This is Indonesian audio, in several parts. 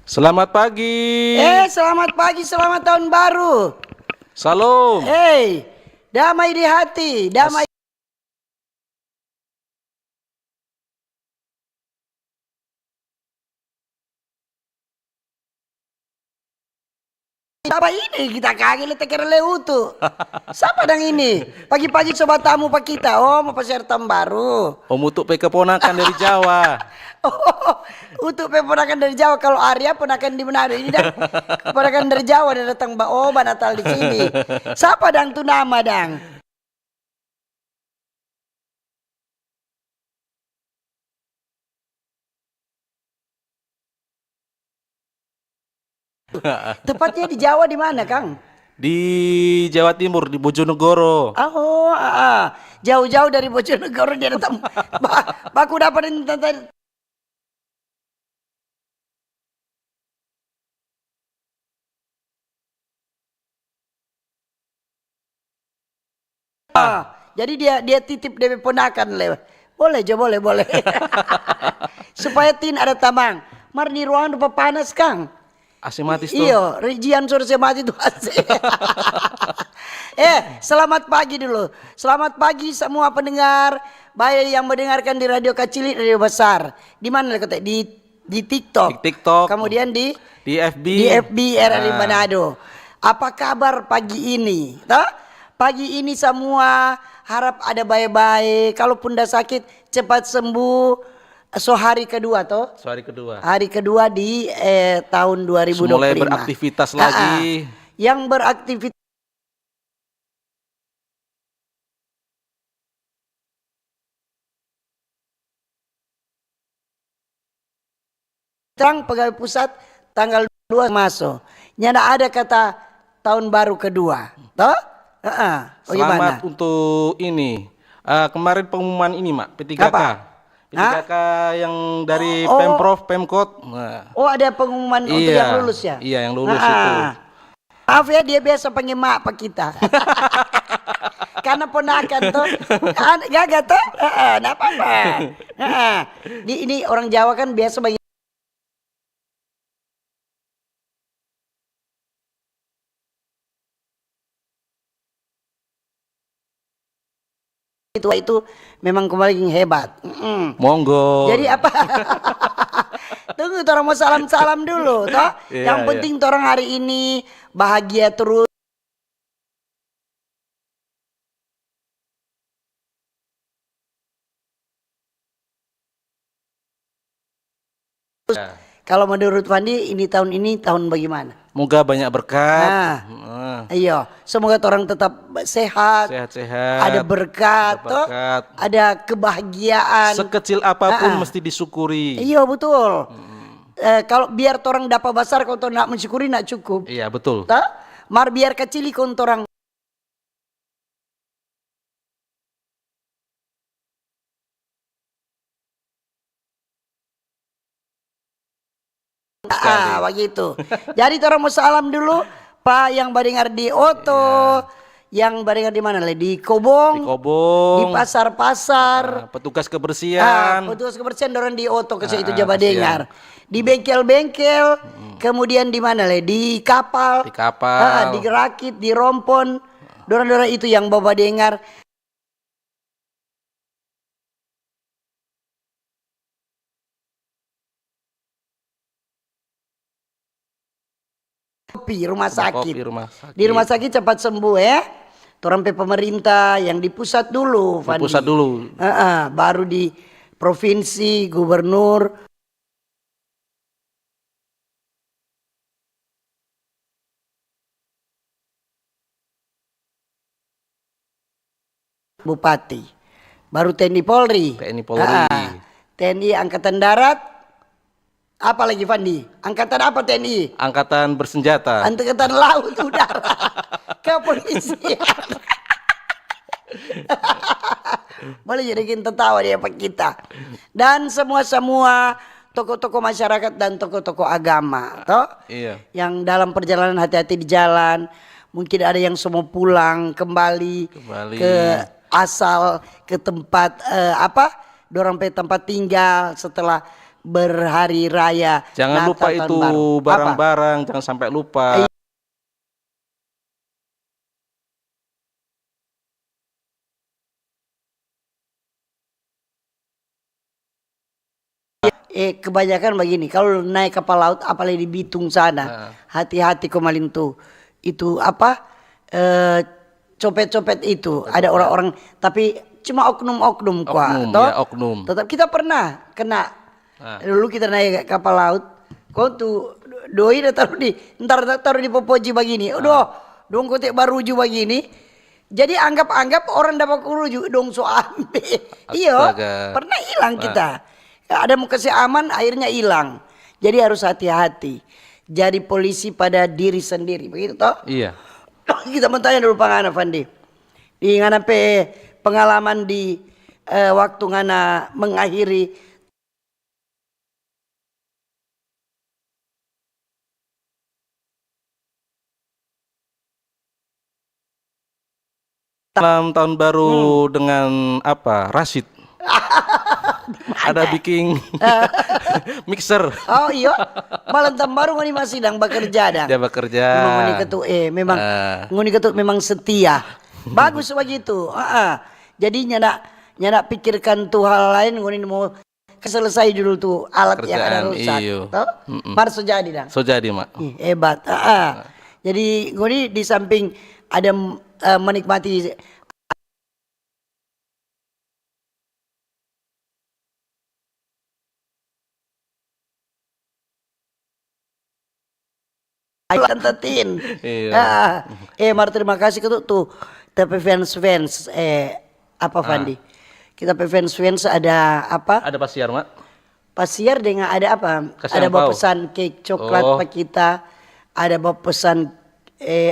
Selamat pagi. Selamat pagi, selamat tahun baru. Salam. Damai di hati, damai. Apa ini kita kaget le teker leutu. Siapa dang ini? Pagi-pagi sobat tamu pak kita. Oh, mau pasir tahun baru. Om Utuk pe keponakan dari Jawa. Oh, untuk peponakan dari Jawa. Kalau Arya ponakan di Manado ini dah. Ponakan dari Jawa dan datang Natal di sini. Siapa dang tu nama dang? Tepatnya di Jawa di mana, Kang? Di Jawa Timur, di Bojonegoro. Jauh-jauh dari Bojonegoro dia datang. Baku dapatin tante. Jadi dia titip DP ponakan le. Boleh jo, boleh. Supaya tin ada tamang. Mar di ruangan rupa panas, Kang. AC mati tuh. Iyo, rijian suruh saya mati tuh AC. Selamat pagi dulu. Selamat pagi semua pendengar, baik yang mendengarkan di radio kecil, radio besar. Di mana kata? Di TikTok. Di TikTok. Kemudian di FB. Di FB RRI Manado. Apa kabar pagi ini? Pagi ini semua harap ada baik-baik. Kalaupun dah sakit cepat sembuh. So hari kedua toh? Hari kedua. Hari kedua di tahun 2025. Mulai beraktivitas lagi. Yang beraktivitas terang pegawai pusat tanggal 2 masuk. Nyana ada kata tahun baru kedua. Toh? Selamat untuk ini. Kemarin pengumuman ini, Mak, P3K. Apa? P3K yang dari Pemprov, Pemkot. Oh, ada pengumuman untuk yang lulus ya? Iya, yang lulus itu. Maaf ya, dia biasa panggil mak pak kita. Karena ponakan tuh. Gak tuh? Enggak apa-apa. Ini orang Jawa kan biasa bagi itu memang kembali hebat. Monggo. Jadi apa? Tunggu, orang mau salam-salam dulu, toh. Yang penting orang hari ini bahagia terus. Kalau menurut Fandi ini tahun bagaimana? Moga banyak berkat. Iya, semoga orang tetap sehat, ada berkat, ada kebahagiaan. Sekecil apapun mesti disyukuri. Iya betul. Kalau biar orang dapat besar, kalau nak mensyukuri nak cukup. Iya betul. Mar biar kecil kalau orang begitu. Jadi orang mau salam dulu Pak yang badengar di Oto, yang badengar di mana le? Di Kobong, di pasar-pasar, petugas kebersihan. Petugas kebersihan orang di Oto ke itu Jawa dengar. Di bengkel-bengkel, kemudian di mana le? Di kapal, di Gerakit, di Rompon, dorang-dorang itu yang bawa dengar. Rumah sakit. Di rumah sakit cepat sembuh ya. Sampai pemerintah yang di pusat dulu, Fandi. Di pusat dulu. Baru di provinsi, gubernur. Bupati. Baru TNI Polri. TNI Angkatan Darat. Apa lagi Fandi? Angkatan apa TNI? Angkatan bersenjata. Angkatan Laut Udara. Kepolisian. Boleh jadikan tertawa dia pak kita. Dan semua tokoh-tokoh masyarakat dan tokoh-tokoh agama, toh? Iya. Yang dalam perjalanan hati-hati di jalan. Mungkin ada yang semua pulang kembali ke asal, ke tempat dorang pe tempat tinggal setelah berhari raya Jangan Natal, lupa Tahun itu Baru. Apa? barang-barang, jangan sampai lupa. Kebanyakan begini, kalau naik kapal laut apalagi di Bitung sana, Nah, hati-hati Komalin tuh. Itu apa? Copet-copet itu, ada copet. orang-orang tapi cuma oknum-oknum Oknum, toh. ya oknum. Tetap kita pernah kena. Nah, Dulu kita naik kapal laut, kau tuh doi udah taruh di, ntar taruh di popoji begini. Udah, dong kotek baruju begini. Jadi anggap-anggap orang dapat kuruju dong so ambil. Iya, astaga. pernah hilang Nah, kita. Ada mau kasih aman akhirnya hilang. Jadi harus hati-hati. Jadi polisi pada diri sendiri begitu toh? iya. Kita mau tanya dulu Pang Ana Fandi. Di ngana pe pengalaman di waktu ngana mengakhiri Malam tahun baru dengan apa? Rashid. Ada bikin mixer. oh iya, malam tahun baru ngoni masih sedang bekerja dah. Dia bekerja. Memang ngoni ketu memang ngoni ketu memang setia. Bagus begitu. Jadi nyana pikirkan tuh hal lain ngoni mau selesai dulu tuh alat yang ada Kerjaan, rusak. iyo. Toh? Mar so jadi dah. So jadi, Mak. Hebat. Jadi ngoni di samping ada menikmati Lantatin. Iya. Mar terima kasih ke tuh tapi fans apa Fandi? Kita fans ada apa? Ada pasiar, Mak. Pasiar dengan ada apa? Kasih Ada bawa angpau. pesan cake coklat Oh. pak kita. Ada bawa pesan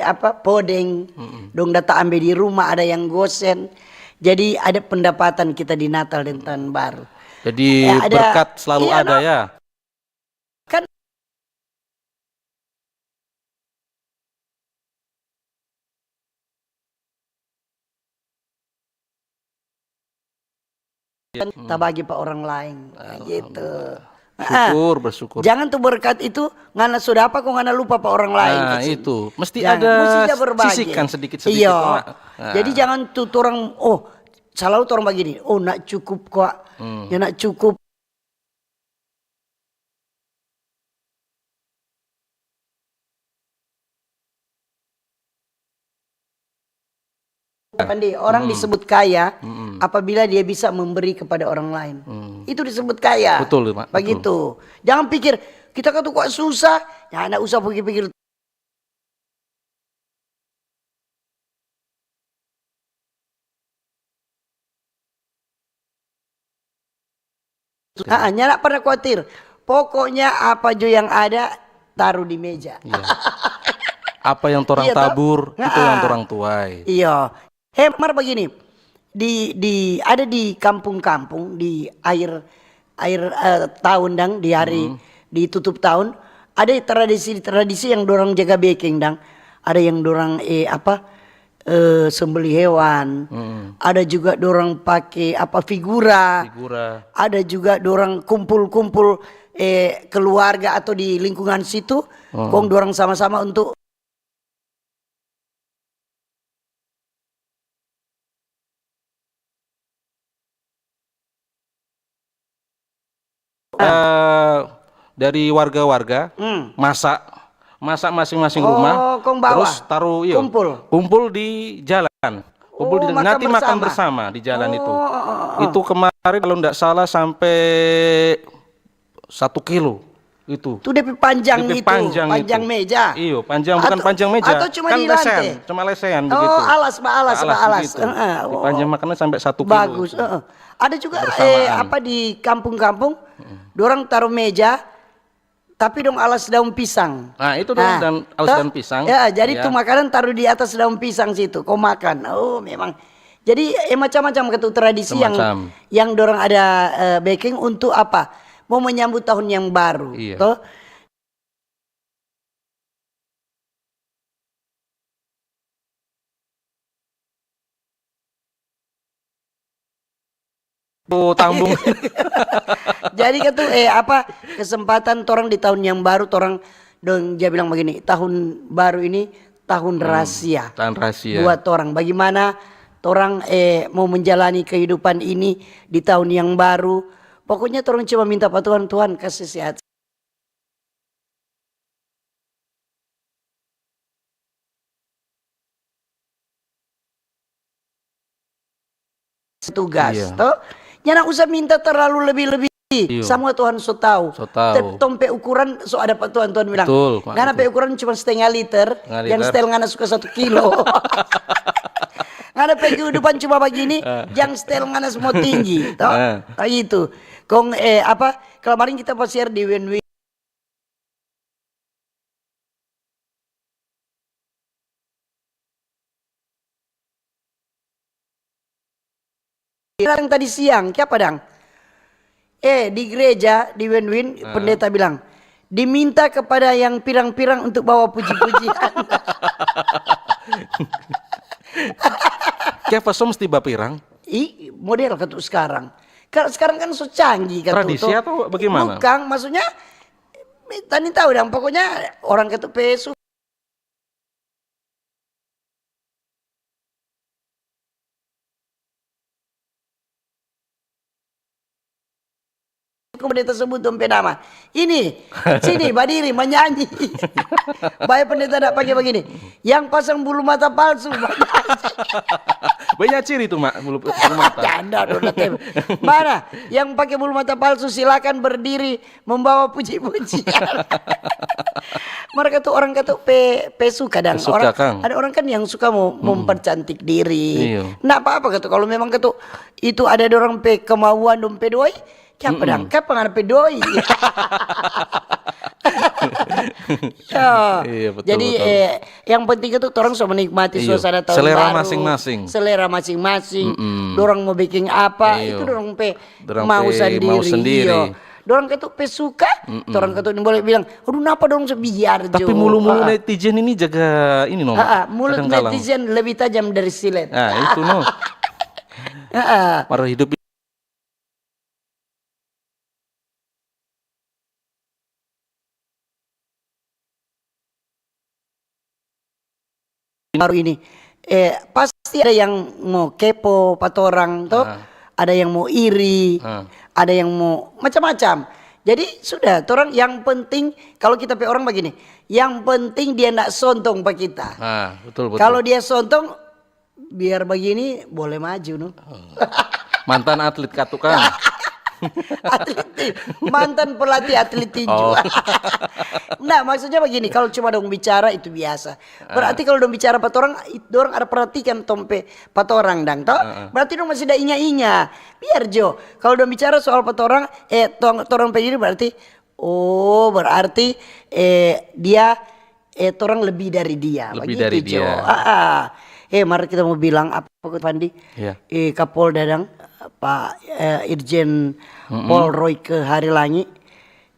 apa? Podeng. Dong data ambil di rumah ada yang gosen. Jadi ada pendapatan kita di Natal dan Tahun Baru. Jadi ada- berkat selalu iya, ada no? ya. Kan kita bagi pak orang lain gitu. Bersyukur. Jangan tuh berkat itu ngana sudah apa kok ngana lupa pak orang lain. Nah, kesini. itu mesti Jangan, ada mestinya berbagi. sisihkan sedikit-sedikit, Iya. Mak. Nah. Jadi jangan tuh orang selalu orang begini. Oh nak cukup kok. Ya nak cukup. Pandi, orang disebut kaya apabila dia bisa memberi kepada orang lain. Itu disebut kaya. Betul, Mak. Begitu. Jangan pikir kita kan tuh kok susah. Ya anak usah pikir-pikir. Nyala pernah khawatir. Pokoknya apa aja yang ada taruh di meja. Iya. Apa yang torang Iya, toh? tabur, itu yang torang tuai. Iya. Mar begini. Ada di kampung-kampung di akhir tahun dang di hari di tutup tahun ada tradisi yang dorang jaga baking dang. Ada yang dorang sembelih hewan. Ada juga dorang pakai figura. Ada juga dorang kumpul-kumpul keluarga atau di lingkungan situ. Kong dorang sama-sama untuk Dari warga-warga masak masing-masing rumah, kong bawa. terus taruh kumpul di jalan, nanti makan bersama di jalan itu. Itu kemarin kalau tidak salah sampai 1 kilo itu. Itu DP panjang DP itu, panjang meja. Iya, panjang bukan panjang meja. Atau cuma kan di lantai. cuma lesehan begitu. Alas. Begitu. Dipanjang makannya sampai 1 kilo. Bagus. Ada juga di kampung-kampung, dorang taruh meja, tapi dong alas daun pisang. Nah itu dong dan alas daun pisang. Ya, jadi tuh makanan taruh di atas daun pisang situ, kau makan. Oh memang. Jadi macam-macam ketu tradisi yang dorang ada baking untuk apa? Mau menyambut tahun yang baru. Iya. Toh? Oh, tambung. Jadi kan tuh apa kesempatan orang di tahun yang baru orang dong dia bilang begini, tahun baru ini tahun rahasia. Tahun rahasia. Buat orang bagaimana orang mau menjalani kehidupan ini di tahun yang baru. Pokoknya orang cuma minta pada Tuhan, Tuhan kasih sehat. Tugas, Iya. toh jangan usah minta terlalu lebih-lebih. Iya. Semua Tuhan so tahu. So tahu. Tompe ukuran so ada Pak Tuhan bilang. Betul, Pak, Ngana pe ukuran cuma setengah liter, Setengah yang liter. setel ngana suka 1 kilo. Ngana pe kehidupan cuma begini, yang setel ngana semua tinggi, toh. Itu. Kong apa? Kemarin kita pas share di Win-Win. Yang tadi siang, siapa dang? Di gereja di Win-Win pendeta bilang diminta kepada yang pirang-pirang untuk bawa puji-pujian. Kayak pas mesti bapirang. Model ketuk sekarang. Sekarang kan so canggih ketuk. Tradisi atau bagaimana? Bukan, maksudnya tadi tahu dong. Pokoknya orang ketuk pesu. Kemudian tersebut dompet nama. Ini, sini berdiri menyanyi. Baik pendeta tidak pakai begini. Yang pasang bulu mata palsu. Banyak ciri tuh, Mak, bulu mata. Canda dong. Mana? Yang pakai bulu mata palsu silakan berdiri membawa puji-pujian. Mereka tuh orang kata pesu kadang. Pesuka, Orang Kang. ada orang kan yang suka mau mempercantik diri. Iya. Nggak apa-apa kata kalau memang kata itu ada orang kemauan dompet doi. Siapa dong? Kapan ada pedoi? Ya. Iya, betul, Jadi betul. yang penting itu orang so menikmati Iya. suasana tahun Selera baru. masing-masing. Selera masing-masing. Dorang mau bikin apa? Iya. Itu dorang Dorang mau sendiri. mau sendiri. Iya. Dorang ketuk suka. Dorang ketuk boleh bilang, aduh kenapa dorang sebiar jo. Tapi mulu-mulu netizen ini jaga ini no. Mulut kadang-kadang. netizen lebih tajam dari silet. Nah, itu no. Marah hidup Baru ini pasti ada yang mau kepo patorang toh, ada yang mau iri, ada yang mau macam-macam. Jadi sudah, orang yang penting kalau kita pe orang begini, yang penting dia nak sontong pak kita. Betul. Kalau dia sontong, biar begini boleh maju no. Mantan atlet katukan. Atlet, mantan pelatih atlet tinju. Nah maksudnya begini, kalau cuma dong bicara itu biasa. Berarti kalau dong bicara patorang, orang ada perhatikan tompe patorang dang toh. Berarti dong masih ada inya-inya. Biar Jo, kalau dong bicara soal patorang, torang begini berarti, oh berarti dia torang lebih dari dia. Lebih begitu, dari Jo. dia. Mari kita mau bilang apa Pandi? Iya. Kapolda dang Pak Irjen Paul Roy ke Harilangi,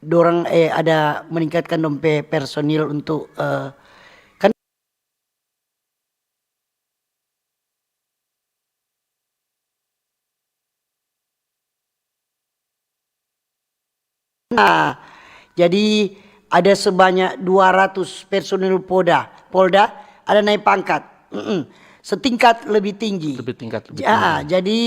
dorang ada meningkatkan dompe personil untuk kan. Nah, jadi ada sebanyak 200 personil Polda ada naik pangkat, setingkat lebih tinggi. Lebih tinggi. Jadi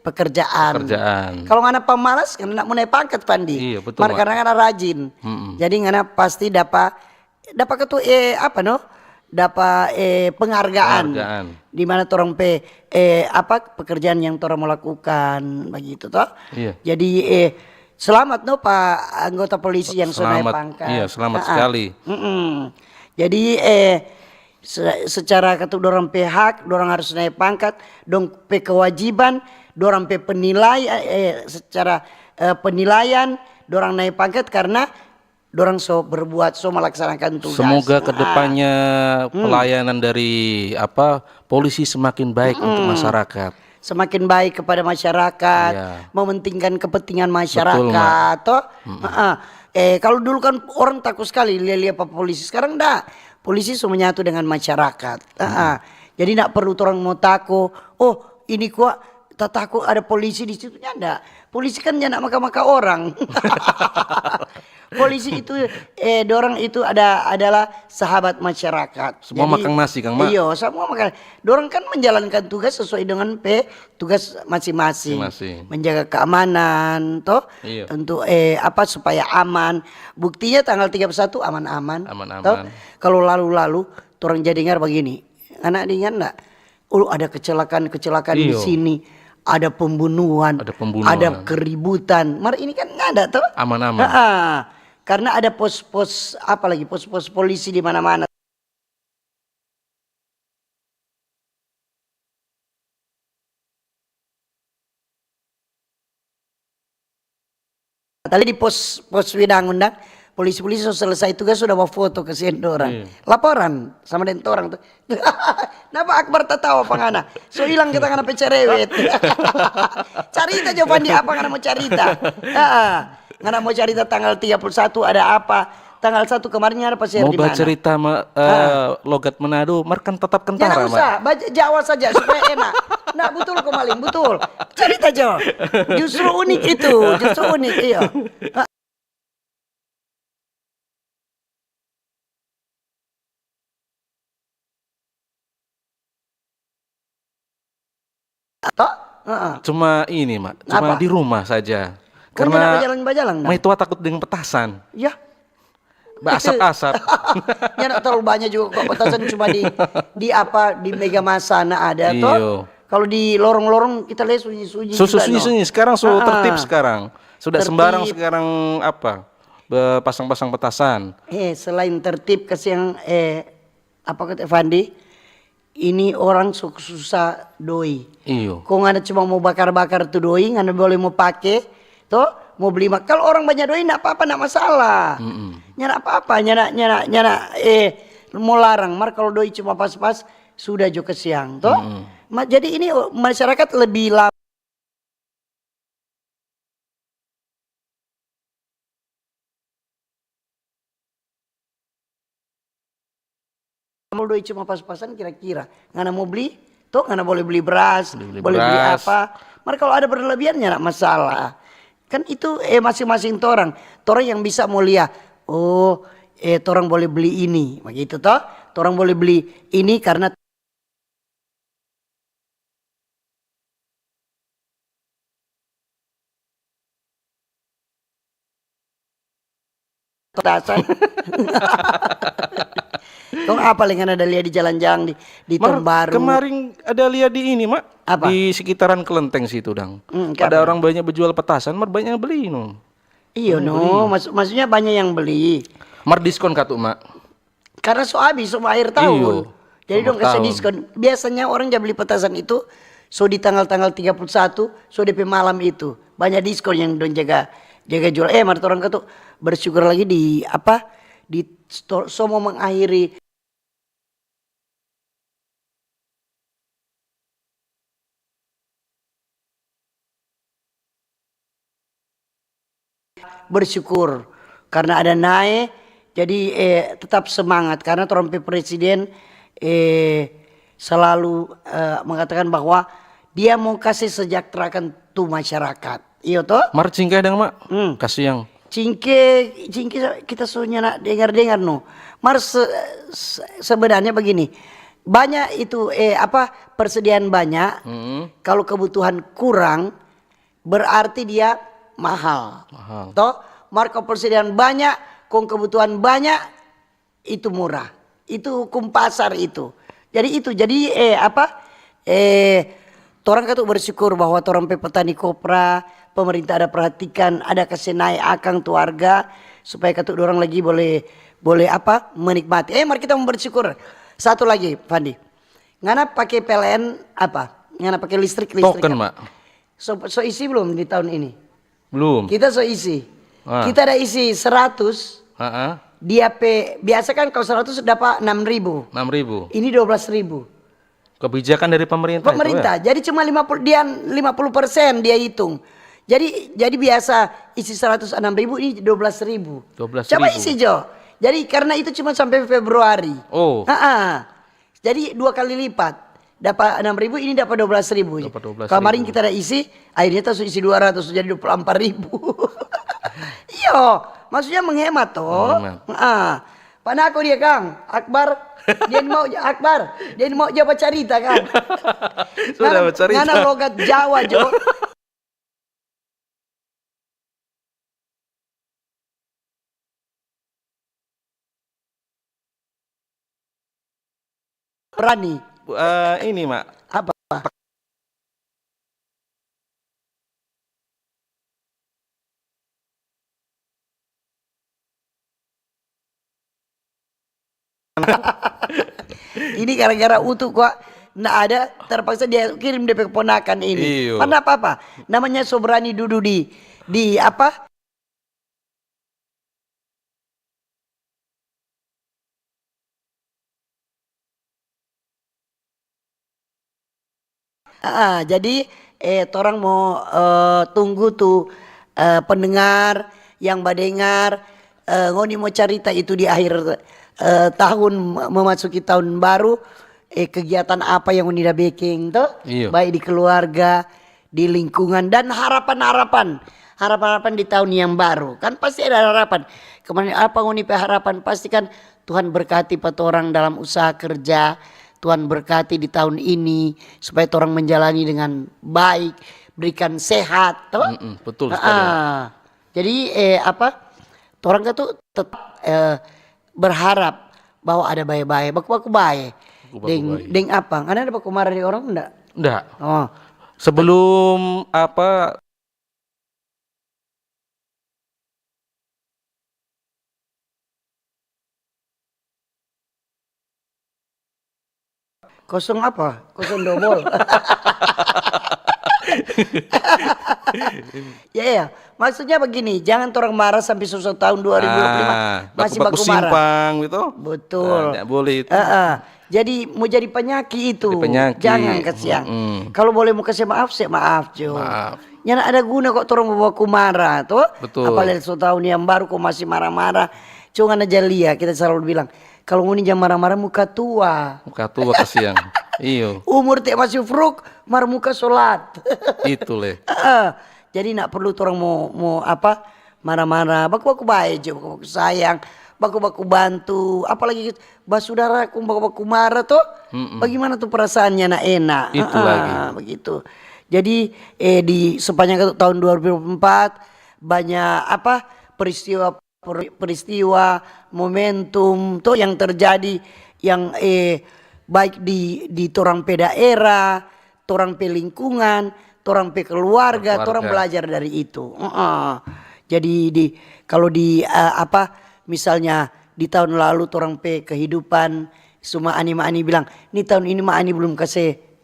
pekerjaan. Kalau ngana pemalas kan nak mau naik pangkat Pandi. Iya, betul, Mak. Karena ngana rajin. Jadi ngana pasti dapat ketu apa no? Dapat penghargaan. Di mana torong apa pekerjaan yang torong mau lakukan begitu toh. Iya. Jadi selamat no Pak anggota polisi yang sudah naik pangkat. Iya, selamat sekali. Jadi secara ketuk dorang hak, dorang harus naik pangkat, dong kewajiban, dorang penilaian secara penilaian, dorang naik pangkat karena dorang berbuat melaksanakan tugas. Semoga kedepannya pelayanan dari polisi semakin baik untuk masyarakat. Semakin baik kepada masyarakat, Iya. mementingkan kepentingan masyarakat. Betul, toh. Kalau dulu kan orang takut sekali lihat apa polisi. Sekarang enggak. Polisi semua menyatu dengan masyarakat. Jadi enggak perlu orang mau takut. Oh, ini kok tak takut ada polisi di situ, enggak. Polisi kan jangan maka-maka orang. Polisi itu dorang itu adalah sahabat masyarakat. Semua makan nasi, Kang Mak. Iya, semua makan. Dorang kan menjalankan tugas sesuai dengan tugas masing-masing. Menjaga keamanan toh. Iya. Untuk supaya aman. Buktinya tanggal 31 aman-aman. Toh. Kalau lalu-lalu orang jadi dengar begini. Anak ingat enggak? Ada kecelakaan di sini. Ada pembunuhan, ada keributan. Mar ini kan nggak ada tuh. Aman-aman. Karena ada pos-pos pos-pos polisi di mana-mana. Tadi di pos Widang-Undang, polisi-polisi selesai tugas sudah bawa foto ke orang. Laporan sama dengan orang tuh. Kenapa Akbar tak tahu apa ngana? So hilang kita ngana pecerewet. Carita jawaban dia apa ngana mau carita. Ngana mau carita tanggal 31 ada apa? Tanggal 1 kemarin ada pas di mana? Mau cerita logat Manado, kan tetap kentara, Jangan usah, Jawa saja supaya enak. Nah, betul kok Maling, betul. Cerita Jawa. Justru unik itu, justru unik, iya. Cuma ini, Mak. Cuma di rumah saja. Karena Mai tua takut dengan petasan. Ya. Asap-asap. Ya nak terlalu banyak juga kok petasan cuma di Mega Masana ada toh. Kalau di lorong-lorong kita lihat sunyi-sunyi. Sunyi-sunyi sekarang tertib sekarang. Sudah sembarang sekarang pasang-pasang petasan. Selain tertib kasih yang apa kata Fandi? Ini orang susah doi. Iyo. Kok nggak ada cuma mau bakar-bakar tuh doi, nggak boleh mau pakai, toh mau beli kalau orang banyak doi nggak apa-apa, nggak masalah. Nyana apa-apa, nyana mau larang. Mar kalau doi cuma pas-pas sudah juga siang, toh. Jadi ini masyarakat lebih lama. Mau doi cuma pas-pasan kira-kira nggak mau beli toh nggak boleh beli beras, boleh beli apa. Mar kalau ada berlebihannya nggak masalah. Kan itu masing-masing orang yang bisa mulia. Orang boleh beli ini begitu toh. Orang boleh beli ini karena petasan. Kau apa lengan ada lihat di jalan-jalan di Tahun Baru. Kemarin ada lihat di ini, Mak. Apa? Di sekitaran Kelenteng situ, Dang. Ada orang banyak berjual petasan, Mar banyak yang beli, no. Iya, no. Maksudnya banyak yang beli. Mar diskon katu, Mak. Karena habis akhir tahun. Jadi dong kasih diskon. Biasanya orang yang beli petasan itu di tanggal 31, DP malam itu. Banyak diskon yang dong jaga jual. Mar orang katu bersyukur lagi di mau mengakhiri bersyukur karena ada naik, jadi tetap semangat karena trompe presiden selalu mengatakan bahwa dia mau kasih sejahterakan tuh masyarakat. Iya toh? Mar cingkeh dang, Mak. Kasih yang cingke kita soalnya dengar no. Mar sebenarnya begini. Banyak itu persediaan banyak. Kalau kebutuhan kurang berarti dia mahal. Toh, marka persediaan banyak, kong kebutuhan banyak itu murah. Itu hukum pasar itu. Jadi orang kata bersyukur bahwa orang petani kopra, pemerintah ada perhatikan, ada kasih naik akang tuh harga supaya kata orang lagi boleh menikmati. Mari kita bersyukur. Satu lagi, Fandi. Ngana pakai PLN apa? Ngana pakai listrik token, Mak. So isi belum di tahun ini? Belum. Kita so isi. Kita ada isi 100. Dia biasa kan kalau 100 dapat 6.000. 6.000. Ini 12.000. Kebijakan dari pemerintah. Pemerintah. Jadi cuma 50% dia hitung. Jadi biasa isi 106.000 ini 12.000. 12.000. Coba isi Jo. Jadi karena itu cuma sampai Februari. Oh. Jadi 2 kali lipat. Dapat 6.000 ini dapat 12.000. Dapat 12.000. Kemarin kita ada isi, akhirnya kita isi 200 jadi 24.000. Iya, maksudnya menghemat toh. Pana aku dia Kang, Akbar, dia mau jawab cerita kan. Sudah bercerita. Ngana logat Jawa Jo. Berani. Ini Mak. Apa? Ini gara-gara utuh kok nggak ada, terpaksa dia kirim DP keponakan ini. Iyo. Karena apa? Namanya Sobrani duduk di apa? Jadi torang mau tunggu tuh pendengar yang badengar ngoni mau cerita itu di akhir tahun memasuki tahun baru kegiatan apa yang ngoni dah baking tuh, Iya. baik di keluarga, di lingkungan dan harapan-harapan di tahun yang baru kan pasti ada harapan. Kemarin apa ngoni harapan pasti kan Tuhan berkati orang dalam usaha kerja. Tuhan berkati di tahun ini supaya orang menjalani dengan baik, berikan sehat, toh? Betul sekali. Jadi orang tuh tetap berharap bahwa ada baik-baik, baku-baku baik. Deng apa? Ada baku marah di orang enggak? Enggak. Oh. Sebelum apa Kosong apa? Kosong dobol. Ya, maksudnya begini, jangan orang marah sampai susah tahun 2025 masih baku marah. simpang gitu. Betul. Tidak boleh itu. Jadi mau jadi penyakit itu. Jadi penyakit. Jangan kasihan. Kalau boleh mau kasih maaf, saya maaf Jo. Maaf. Yang ada guna kok orang bawa marah tuh. Betul. Apalagi tahun yang baru kok masih marah-marah. Cuma aja lihat kita selalu bilang kalau ngoni jangan marah-marah muka tua. Muka tua kasihan. Iyo. Umur tak masih fruk, mar muka sholat. Itu leh. Jadi nak perlu orang mau apa marah-marah. Baku-baku baik, baku-baku sayang, baku-baku bantu. Apalagi basudara baku-baku marah tuh. Bagaimana tuh perasaannya nak enak. Itu lagi. Begitu. Jadi di sepanjang tahun 2024 banyak apa peristiwa momentum tuh yang terjadi yang baik di torang pe daerah, torang pe lingkungan, torang pe keluarga, torang belajar dari itu. Jadi kalau di apa misalnya di tahun lalu torang pe kehidupan semua ani bilang, "Ini tahun ini ani belum kasih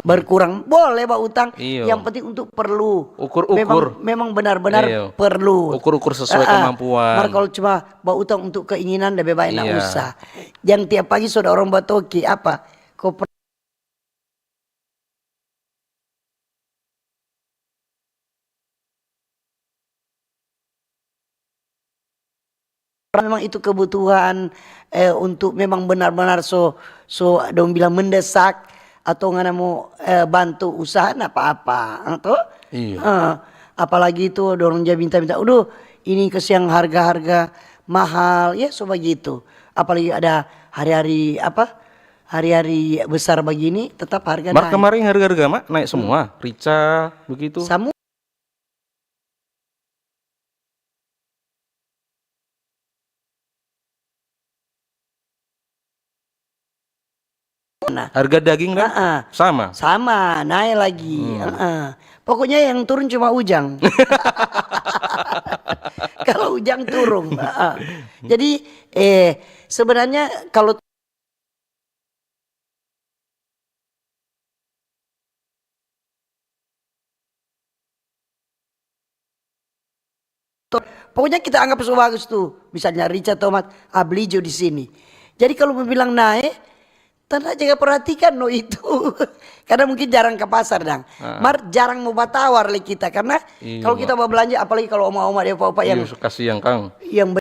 berkurang boleh Pak utang. Iyo. Yang penting untuk perlu Ukur-ukur. memang benar-benar Iyo. perlu Ukur-ukur sesuai kemampuan. Mar kalau cuma bawa utang untuk keinginan lebih baik nak Iya. usah. Yang tiap pagi sudah orang batoki apa kau memang itu kebutuhan untuk memang benar-benar so dong bilang mendesak atau ngana mau bantu usaha apa-apa atau Iya. apalagi itu dorong dia minta-minta udah ini kesiang harga-harga mahal ya so begitu apalagi ada hari-hari besar begini tetap harga naik. Kemarin harga-harga Mak naik semua, rica begitu. Harga daging kan sama naik lagi. Pokoknya yang turun cuma ujang. Kalau ujang turun. Jadi sebenarnya kalau Pokoknya kita anggap so bagus tuh. Misalnya Richard Tomat, Ablijo di sini. Jadi kalau mau bilang naik, tanda jaga perhatikan no itu. Karena mungkin jarang ke pasar dang. Jarang mau batawar le kita. Karena kalau kita mau belanja, apalagi kalau oma-oma dia apa-apa yang kasih yang Kang. Yang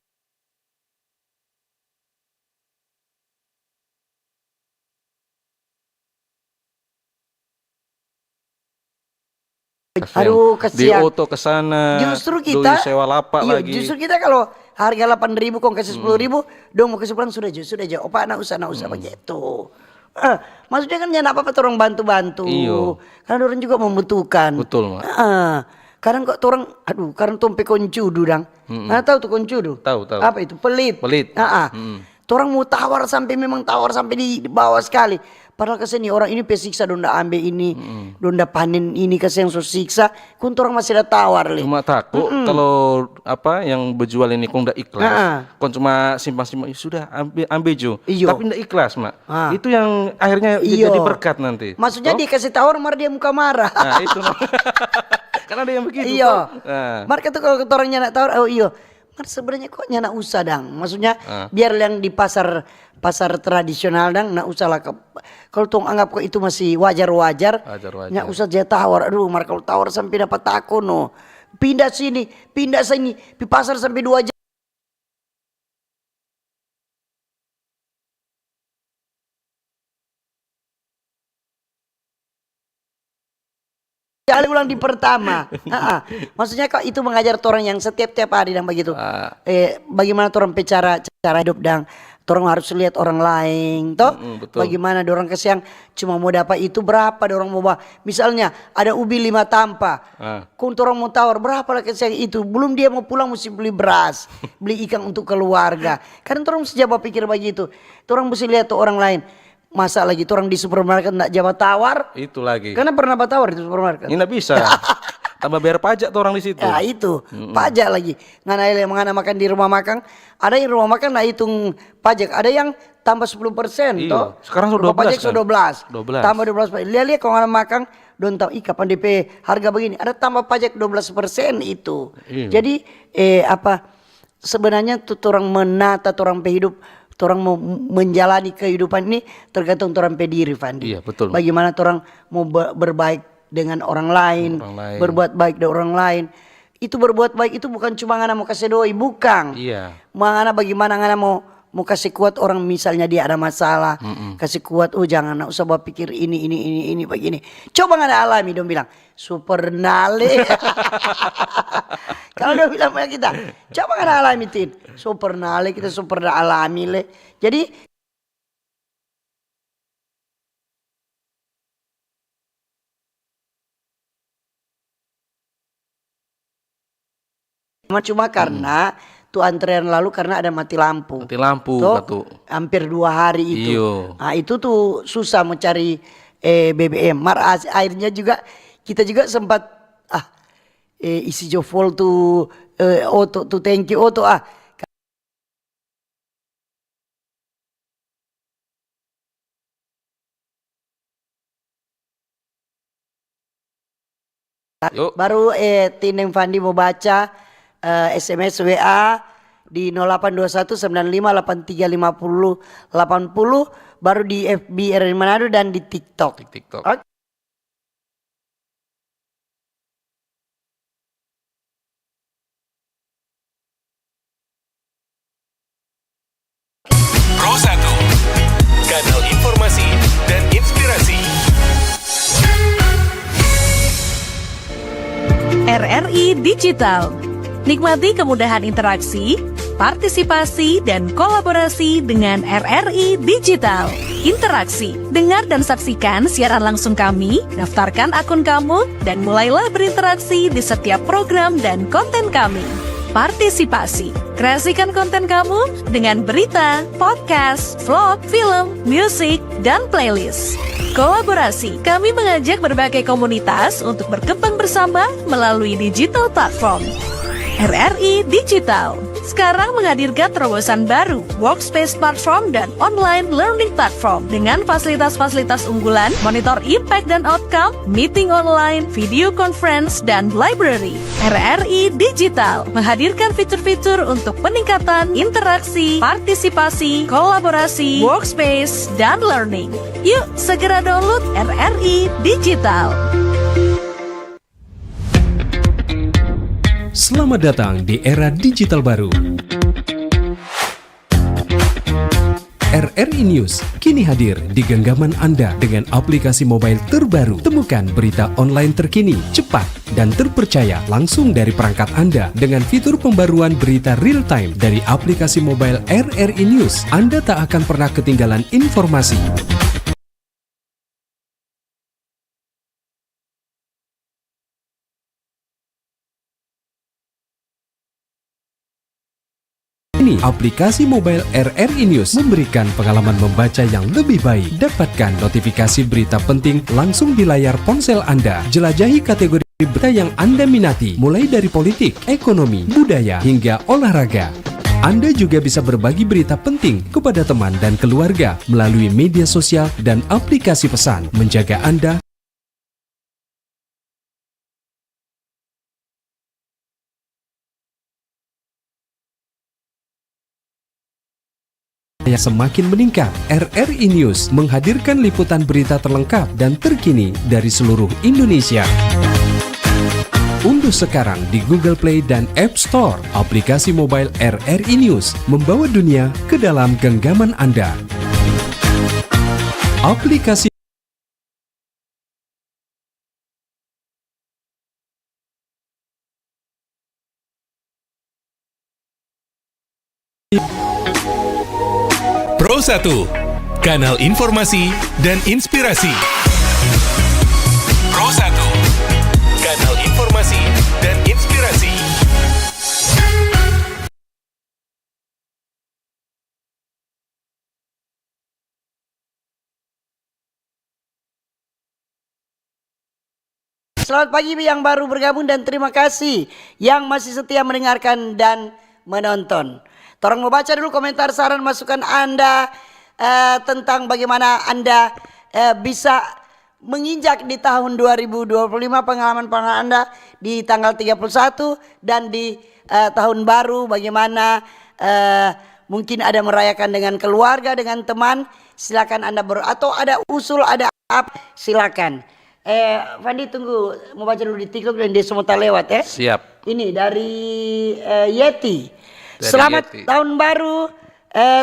aduh kesian. Di oto ke sana. Justru kita sewa lapak lagi. Justru kita kalau harga 8.000 kok kasih 10.000, dong mau kasih pulang sudah aja. Opa nak usah begitu. Maksudnya kan jangan apa-apa orang bantu-bantu. Karena orang juga membutuhkan. Betul, Mak. Kadang kok orang karena tompe koncudu dang. Tahu tuh koncudu? Tahu. Apa itu? Pelit. Orang mau tawar sampai di bawah sekali. Padahal kesini orang ini pesiksa donda ambil ini, donda panen ini kasih yang so siksa, kun orang masih ada tawar le. Cuma takut kalau apa yang berjual ini kok ndak ikhlas, kon cuma simpang-simpang sudah ambil jo, tapi ndak ikhlas mak. Itu yang akhirnya jadi berkat nanti. Maksudnya dia kasih tawar, mar dia muka marah. Nah itu, karena ada yang begitu. Mar kata kalau orangnya nak tawar, Mar sebenarnya kok nak usah dang. Maksudnya biar yang di pasar tradisional dang nak usah lah. Kalau tong anggap kok itu masih wajar. Nak usah dia tawar. Aduh, Mar kalau tawar sampai dapat takut no. Pindah sini, di pasar sampai 2 jam. Kali ulang di pertama. Maksudnya kok itu mengajar orang yang setiap hari dan begitu. Bagaimana orang cara hidup dan orang harus lihat orang lain toh. Bagaimana orang yang cuma mau dapat itu berapa orang mau bawa. Misalnya ada ubi 5 tampa. Kun orang mau tawar berapa lah kesang itu. Belum dia mau pulang mesti beli beras, beli ikan untuk keluarga. Karena orang mesti jawab pikir begitu. Orang mesti lihat tuh orang lain. Masa lagi orang di supermarket nak jawab tawar? Itu lagi. Karena pernah tawar di supermarket. Ini bisa. Tambah bayar pajak tuh orang di situ. Ya itu, pajak lagi. Ngana makan di rumah makan, ada yang rumah makan nak hitung pajak, ada yang tambah 10%. Toh. Sekarang sudah 12 pajak kan? 12. Tambah 12%. Lihat kalau ngana makan, don't tahu kapan DP harga begini, ada tambah pajak 12% itu. Jadi sebenarnya tuh orang menata orang hidup, orang mau menjalani kehidupan ini tergantung orang pediri, Fandi. Iya, betul. Bagaimana orang mau berbaik dengan orang lain, berbuat baik dengan orang lain. Itu berbuat baik itu bukan cuma ngana mau kasih doi, bukan. Iya. Ngana bagaimana ngana mau kasih kuat orang misalnya dia ada masalah, kasih kuat, jangan nak usah berpikir ini begini. Coba ngana alami dong bilang super nale. Kalau dia bilang sama kita, coba ngana alami tin, super nale kita super alami le. Jadi cuma karena tuh antrean lalu karena ada mati lampu. Tuh, hampir 2 hari itu. Nah, itu tuh susah mencari BBM. Akhirnya juga kita juga sempat isi jofol tuh auto tuh thank you auto baru Tinem Fandi mau baca SMS WA di 0821 95 83 50 80, baru di FB RRI Manado dan di TikTok. Pro 1, kanal informasi dan inspirasi. RRI Digital. Nikmati kemudahan interaksi, partisipasi, dan kolaborasi dengan RRI Digital. Interaksi, dengar dan saksikan siaran langsung kami, daftarkan akun kamu, dan mulailah berinteraksi di setiap program dan konten kami. Partisipasi, kreasikan konten kamu dengan berita, podcast, vlog, film, musik, dan playlist. Kolaborasi, kami mengajak berbagai komunitas untuk berkembang bersama melalui digital platform. RRI Digital sekarang menghadirkan terobosan baru, Workspace Platform dan Online Learning Platform dengan fasilitas-fasilitas unggulan, monitor impact dan outcome, meeting online, video conference, dan library. RRI Digital menghadirkan fitur-fitur untuk peningkatan interaksi, partisipasi, kolaborasi, workspace, dan learning. Yuk segera download RRI Digital. Selamat datang di era digital baru. RRI News kini hadir di genggaman Anda dengan aplikasi mobile terbaru. Temukan berita online terkini, cepat, dan terpercaya langsung dari perangkat Anda dengan fitur pembaruan berita real time dari aplikasi mobile RRI News. Anda tak akan pernah ketinggalan informasi. Ini aplikasi mobile RRI News memberikan pengalaman membaca yang lebih baik. Dapatkan notifikasi berita penting langsung di layar ponsel Anda. Jelajahi kategori berita yang Anda minati, mulai dari politik, ekonomi, budaya, hingga olahraga. Anda juga bisa berbagi berita penting kepada teman dan keluarga melalui media sosial dan aplikasi pesan, menjaga Anda yang semakin meningkat. RRI News menghadirkan liputan berita terlengkap dan terkini dari seluruh Indonesia. Unduh sekarang di Google Play dan App Store aplikasi mobile RRI News, membawa dunia ke dalam genggaman Anda. Aplikasi Pro 1, kanal informasi dan inspirasi. Pro 1, kanal informasi dan inspirasi. Selamat pagi yang baru bergabung dan terima kasih yang masih setia mendengarkan dan menonton. Tolong membaca dulu komentar, saran, masukan Anda tentang bagaimana Anda bisa menginjak di tahun 2025, pengalaman-pengalaman Anda di tanggal 31 dan di tahun baru, bagaimana mungkin ada merayakan dengan keluarga, dengan teman. Silakan Anda atau ada usul, ada apa, silakan. Fandi tunggu, mau baca dulu di TikTok dan dia semua tak lewat ya. Siap. Ini dari Yeti. Selamat Yeti. tahun baru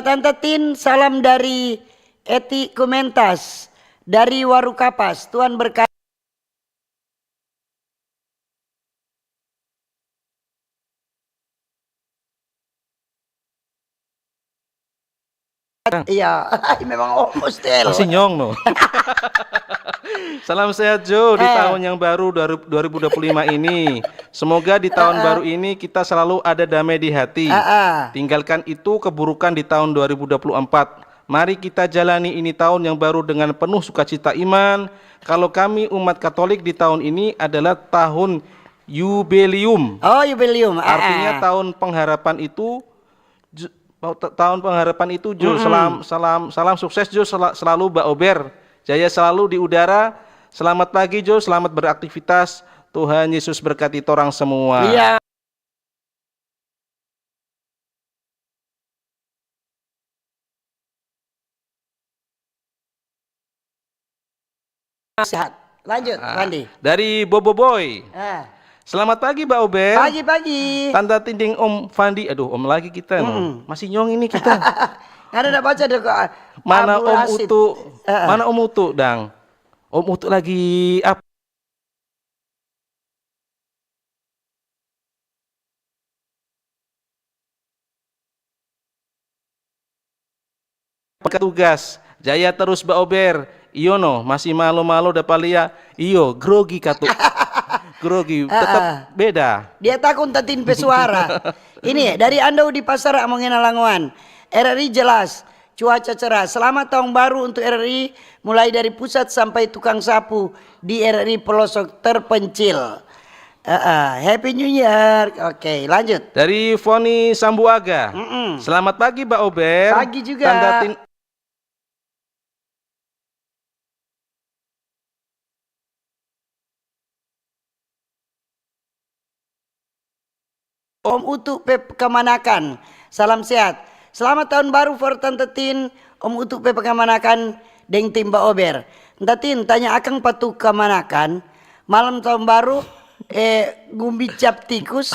Tante Tin, salam dari Eti Kumentas dari Warukapas. Tuhan berkati. Iya, memang almost there. Masih nyong no. Salam sehat Jo di tahun yang baru 2025 ini. Semoga di tahun baru ini kita selalu ada damai di hati. Tinggalkan itu keburukan di tahun 2024. Mari kita jalani ini tahun yang baru dengan penuh sukacita iman. Kalau kami umat Katolik di tahun ini adalah tahun Yubileum. Oh, Yubileum. Artinya tahun pengharapan itu. Tahun pengharapan itu Jo, salam sukses Jo, selalu Mbak Ober, jaya selalu di udara. Selamat pagi Jo, selamat beraktivitas. Tuhan Yesus berkati torang semua. Iya. Sehat. Lanjut, Fandi. Dari Bobo Boy. Selamat pagi Mbak Ober. Pagi-pagi. Tanda tinding Om Fandi. Aduh, Om lagi kita. Masih nyong ini kita. Nggak ada baca deh kok. Mana Abu Om Asid. Utu? Mana Om Utu, Dang? Om Utu lagi apa? Tugas. Jaya terus Mbak Ober. Iyono, masih malu-malu dapat lihat. Iyo, grogi katu. Grogi, tetap beda. Dia takut tatin pesuara. Ini dari Anda di pasar Amongena Langoan. RRI jelas, cuaca cerah. Selamat tahun baru untuk RRI, mulai dari pusat sampai tukang sapu di RRI pelosok terpencil. Happy New Year. Oke, lanjut. Dari Foni Sambuaga. Selamat pagi Mbak Ober. Pagi juga. Om Utu Pep Kamanakan, salam sehat. Selamat tahun baru for Tante Tin, Om Utu Pep Kamanakan, deng tim Mbak Ober. Tante Tin, tanya akang patu Kamanakan, malam tahun baru, gumbi cap tikus.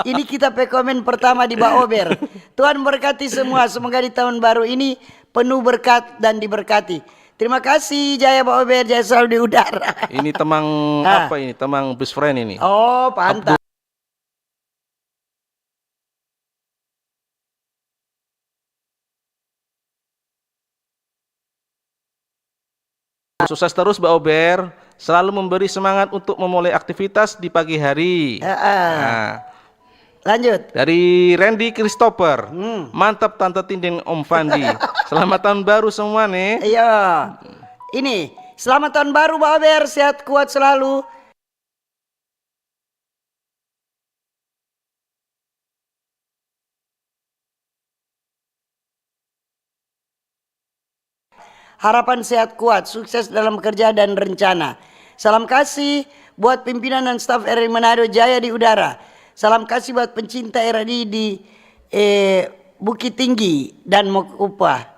Ini kita komen pertama di Mbak Ober. Tuhan berkati semua, semoga di tahun baru ini penuh berkat dan diberkati. Terima kasih Jaya Mbak Ober, Jaya selalu di udara. Ini temang apa ini? Temang best friend ini. Oh, pantas. Sukses terus Mbak Ober, selalu memberi semangat untuk memulai aktivitas di pagi hari. Nah, lanjut. dari Randy Christopher, mantap Tante Tinding Om Fandi. Selamat tahun baru semua nih. Iya, ini selamat tahun baru Mbak Ober, sehat kuat selalu. Harapan sehat kuat, sukses dalam kerja dan rencana. Salam kasih buat pimpinan dan staf RRI Manado Jaya di udara. Salam kasih buat pencinta RRI di Bukit Tinggi dan Mokupa.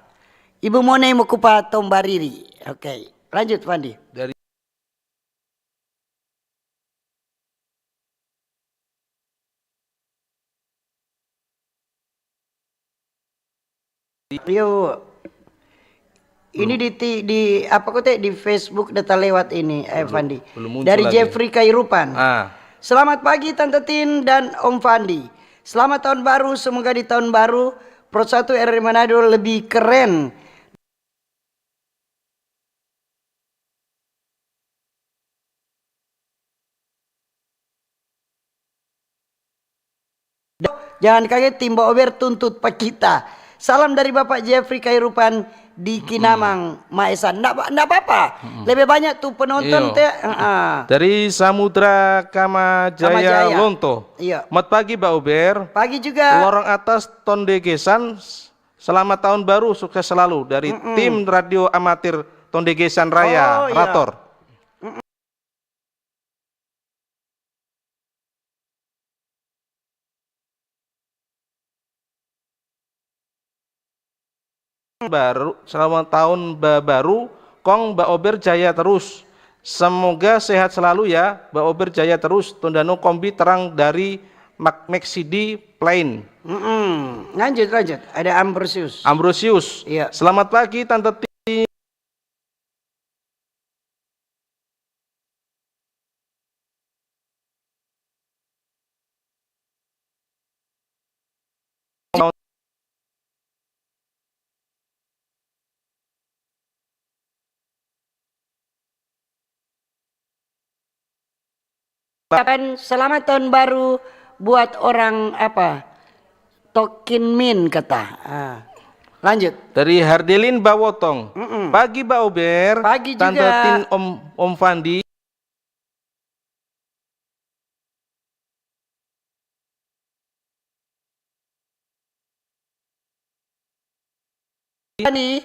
Ibu Mone Mokupa Tombariri. Oke, lanjut Fandi. Dari Yuk. Ini di apa kok di Facebook data lewat ini Fandi. Dari lagi. Jeffrey Kairupan. Selamat pagi Tante Tin dan Om Fandi. Selamat tahun baru, semoga di tahun baru Pro 1 RRI Manado lebih keren. Jangan kaget tim Mbak Ober tuntut Pak kita. Salam dari Bapak Jeffrey Kairupan di Kinamang, Maesan. Nggak apa-apa. Lebih banyak tuh penonton teh. Dari Samudra Kamajaya Lonto. Iya. Selamat pagi Mbak Ober. Pagi juga. Lorong atas Tondegesan. Selamat tahun baru, sukses selalu dari tim radio amatir Tondegesan Raya, iya. Rator. Baru selamat tahun baru Kong Mbak Ober jaya terus, semoga sehat selalu ya Mbak Ober jaya terus. Tondano kombi terang dari Maxidi Plain. Lanjut ada Ambrosius. Iya. Selamat pagi Tante T. Selamat tahun baru buat orang apa? Tokin Min kata. Lanjut. Dari Hardelin Bawotong. Pagi Mbak Ober. Pagi juga. Tante Tin Om Fandi. Ini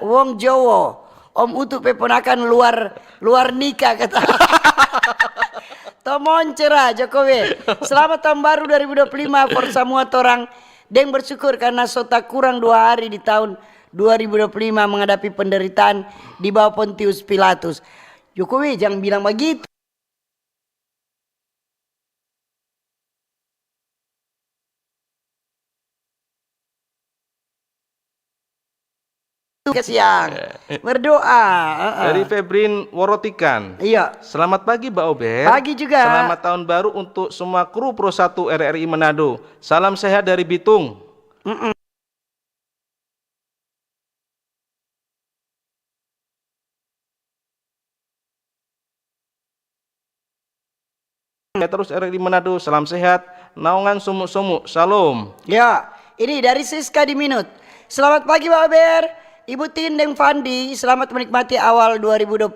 Wong Jowo. Om Utu peponakan luar nikah kata. Tomon cerah Jokowi. Selamat tahun baru 2025 for semua orang. Deng bersyukur karena sota kurang 2 hari di tahun 2025 menghadapi penderitaan di bawah Pontius Pilatus. Jokowi jangan bilang begitu. Siang berdoa. Dari Febrin Worotikan. Iya. Selamat pagi Mbak Ober. Pagi juga. Selamat tahun baru untuk semua kru Pro 1 RRI Manado. Salam sehat dari Bitung. Terus RRI Manado, salam sehat. Naungan sumuk-sumuk. Salam. Ya, ini dari Siska di Minut. Selamat pagi Mbak Ober. Ibu Tin dan Fandi, selamat menikmati awal 2025.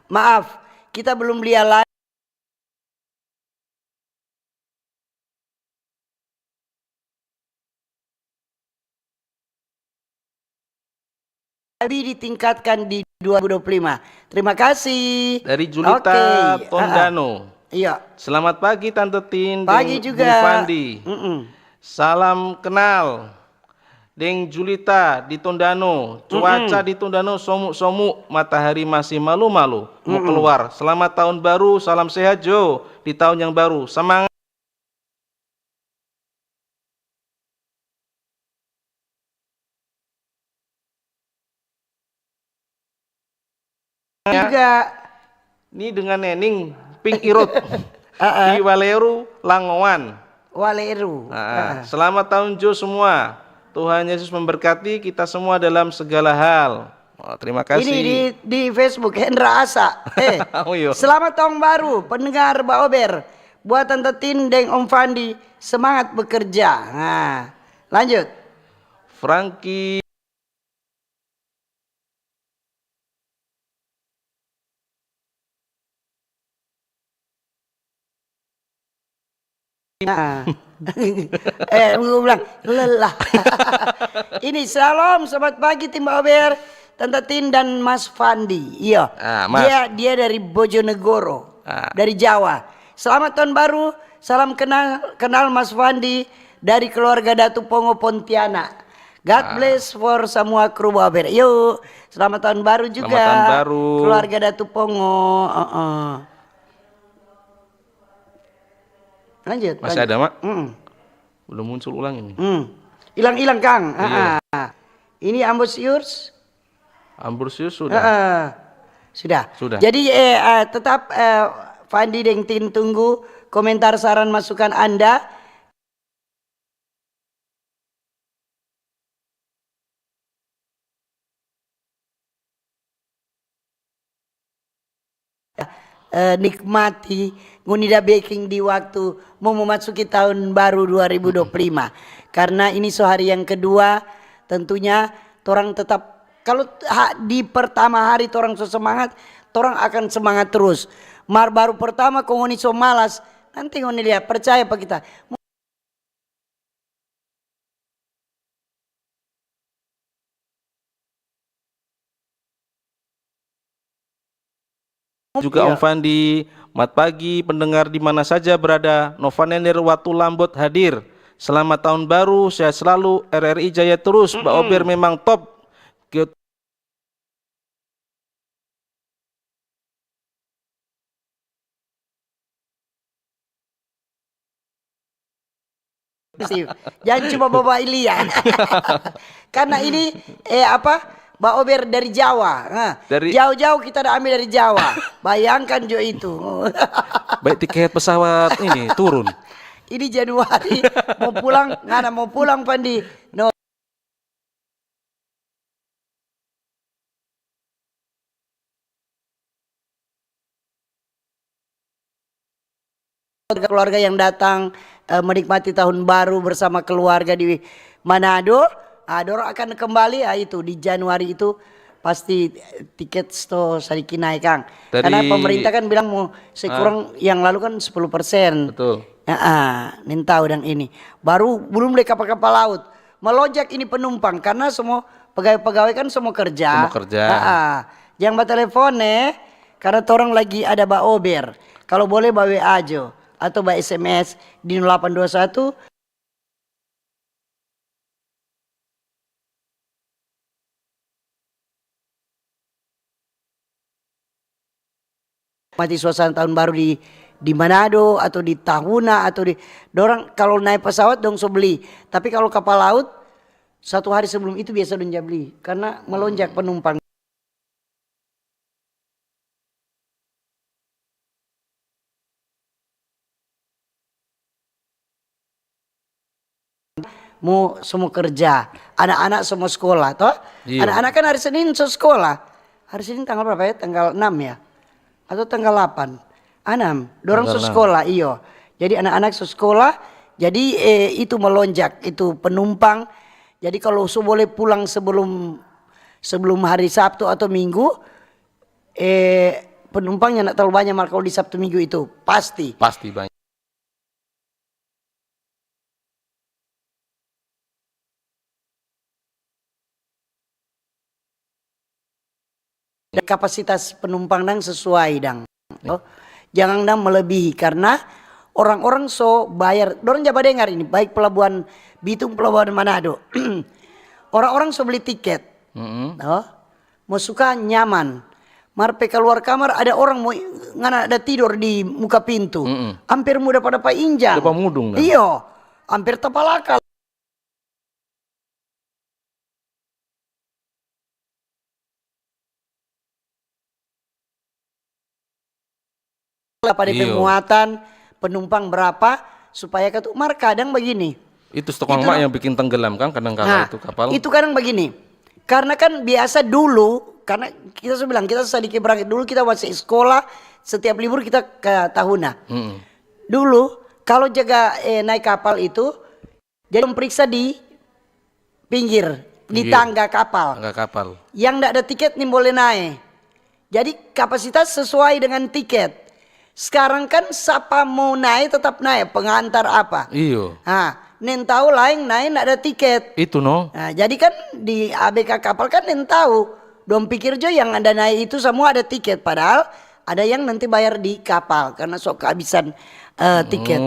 Maaf, kita belum lihat lebih ditingkatkan di 2025. Terima kasih. Dari Julita Oke. Tondano. Iya. Selamat pagi Tante Tin. Pagi Deng juga. Bung Fandi. Salam kenal. Deng Julita di Tondano. Cuaca di Tondano somuk-somuk, matahari masih malu-malu. Mau keluar. Selamat tahun baru, salam sehat Jo di tahun yang baru. Semangat. Juga. Ini dengan Nening Pink Irut di Waleru Langowan. Waleru. Selamat tahun Jo semua. Tuhan Yesus memberkati kita semua dalam segala hal. Oh, terima kasih. Ini di Facebook Hendra Asa. Oh, iya. Selamat tahun baru pendengar Baober. Buat Tante Tin dan Om Fandi, semangat bekerja. Nah, lanjut. Frankie Nah. Gue bilang lelah. Ini salam selamat pagi tim Baober, Tante Tin dan Mas Fandi. Iya. Mas. Dia dari Bojonegoro, dari Jawa. Selamat tahun baru. Salam kenal Mas Fandi dari keluarga Datu Pongo Pontianak. God bless for semua kru Baober. Yuk, selamat tahun baru juga. Selamat tahun baru. Keluarga Datu Pongo. Lanjut. Masih ada, Mak? Belum muncul ulang ini. Hilang-hilang, Kang. Iya. Ini Ambosius. Ambrosius sudah. Sudah. Jadi tetap Fandi dan Tin tunggu komentar, saran, masukan Anda. Nikmati ngunida baking di waktu mau memasuki tahun baru 2025. Karena ini sehari yang kedua, tentunya torang tetap kalau di pertama hari torang so semangat, torang akan semangat terus. Baru pertama kau ngoni so malas, nanti ngoni lihat, percaya apa kita. Juga Om Fandi, mat pagi pendengar di mana saja berada. Novanenir Watu Lambot hadir. Selamat tahun baru, sehat selalu, RRI Jaya terus. Baober memang top. Jangan cuma bawa Ilya. Karena ini Baober dari Jawa. Nah, jauh-jauh kita udah ambil dari Jawa. Bayangkan Jo itu. Baik tiket pesawat ini turun. Ini Januari mau pulang Pandi. No. Keluarga yang datang menikmati tahun baru bersama keluarga di Manado. Dorang akan kembali itu di Januari itu pasti tiket sedikit naik Kang. Karena pemerintah kan bilang mau sekurang yang lalu kan 10%. Betul. Tahu dan ini baru belum deh kapal-kapal laut melonjak ini penumpang karena semua pegawai-pegawai kan semua kerja. Jangan telepon karena orang lagi ada Baober. Kalau boleh bawa aja atau bawa SMS di 0821 mati suasana tahun baru di Manado atau di Tahuna atau di dorang kalau naik pesawat dong so beli. Tapi kalau kapal laut satu hari sebelum itu biasa dong beli karena melonjak penumpang. Mau semua kerja, anak-anak semua sekolah toh. Anak-anak kan hari Senin so sekolah. Hari Senin tanggal berapa ya? Tanggal 6 ya? Atau tanggal 8? 6. Dorang so sekolah, iyo. Jadi anak-anak so sekolah, jadi itu melonjak, itu penumpang. Jadi kalau so boleh pulang sebelum hari Sabtu atau Minggu, penumpangnya nak terlalu banyak kalau di Sabtu Minggu itu pasti. Pasti banyak. kapasitas penumpang dang sesuai dang. Oh, jangan dang melebihi karena orang-orang so bayar. Dorang jabat dengar ini baik pelabuhan Bitung, pelabuhan Manado. Orang-orang so beli tiket. Oh, mau suka nyaman. Marpe keluar kamar ada orang mau ngana ada tidur di muka pintu. Hampir mudah pada pak injang. Depan mudung dah. Iyo, hampir tapalakal. Pada Iyo. pemuatan penumpang berapa supaya mar kadang begini. Itu stok mak yang bikin tenggelam kan kadang-kala itu kapal. Itu kadang begini. Karena kan biasa dulu karena kita sudah bilang kita sedikit berangkat dulu kita masih sekolah setiap libur kita ke Tahuna. Dulu kalau jaga naik kapal itu jadi memeriksa di pinggir di tangga kapal. Tangga kapal. Yang tidak ada tiket nih boleh naik. Jadi kapasitas sesuai dengan tiket. Sekarang kan siapa mau naik tetap naik pengantar apa? Iyo. Nah, nen tahu lain naik tidak ada tiket. Itu no. Nah, jadi kan di ABK kapal kan nen tahu. Dong pikir jo yang ada naik itu semua ada tiket padahal ada yang nanti bayar di kapal karena sok kehabisan tiket.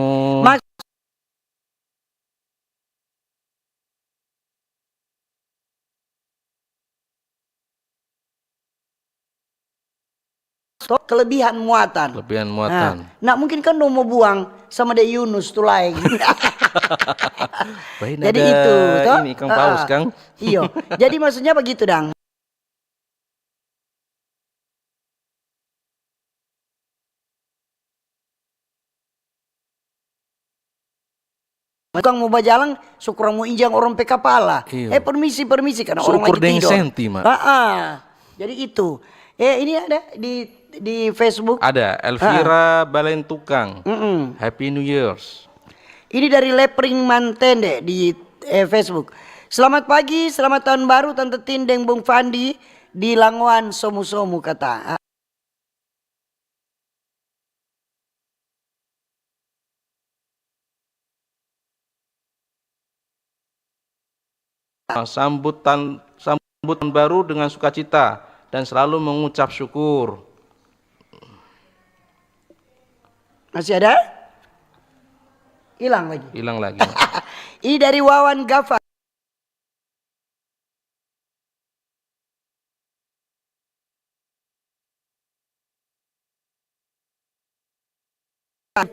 Kelebihan muatan. Kelebihan muatan. Nah, mungkin kan mau buang sama De Yunus tuh lain. Jadi itu toh. Ini ikan paus Kang. Iyo. Jadi maksudnya begitu dang. Tukang mau berjalan, syukur mau injang orang pe kepala. Iyo. Permisi karena Syukur orang lagi deng tidur. senti, Mak. Jadi itu. Ini ada di Facebook. Ada Elvira Balentukang. Happy New Year's. Ini dari Lepring Mantende di Facebook. Selamat pagi, selamat tahun baru Tante Tindeng Bung Fandi di Langoan Somu-Somu kata. Sambutan baru dengan sukacita dan selalu mengucap syukur. Masih ada? Hilang lagi. Hilang lagi. Ini dari Wawan Gafar.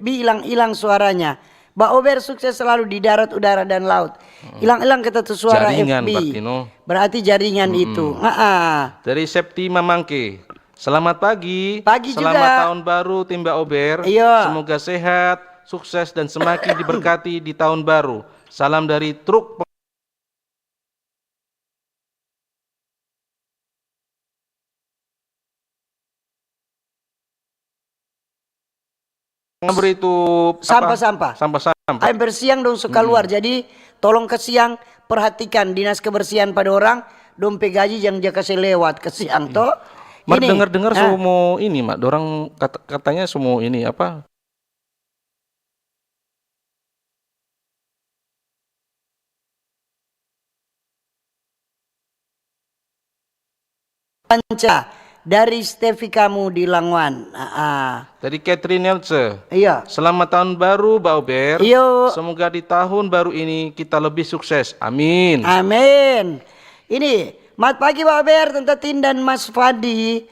Hilang suaranya. Mbak Ober sukses selalu di darat, udara dan laut. Hilang kata tuh suara Jaringan FB. berarti, no? Berarti jaringan itu. Dari Septi Mamangke. Selamat pagi. Pagi Selamat juga. tahun baru tim Mbak Ober. Iya. Semoga sehat, sukses dan semakin diberkati di tahun baru. Salam dari truk itu Sampah-sampah. Sampah-sampah. Air bersiang dong suka keluar. Jadi tolong ke siang perhatikan dinas kebersihan pada orang dompe gaji yang dia kasih lewat ke siang toh. Mak dengar-dengar semua ini mak, dorang katanya semua ini apa? Panca dari Stevi kamu di Langwan. Dari Catherine Nelce. Iya. Selamat tahun baru Mbak Ober. Iyo. Semoga di tahun baru ini kita lebih sukses. Amin. Amin. Ini, mat pagi Pak Ber, Tante Tin dan Mas Fadi.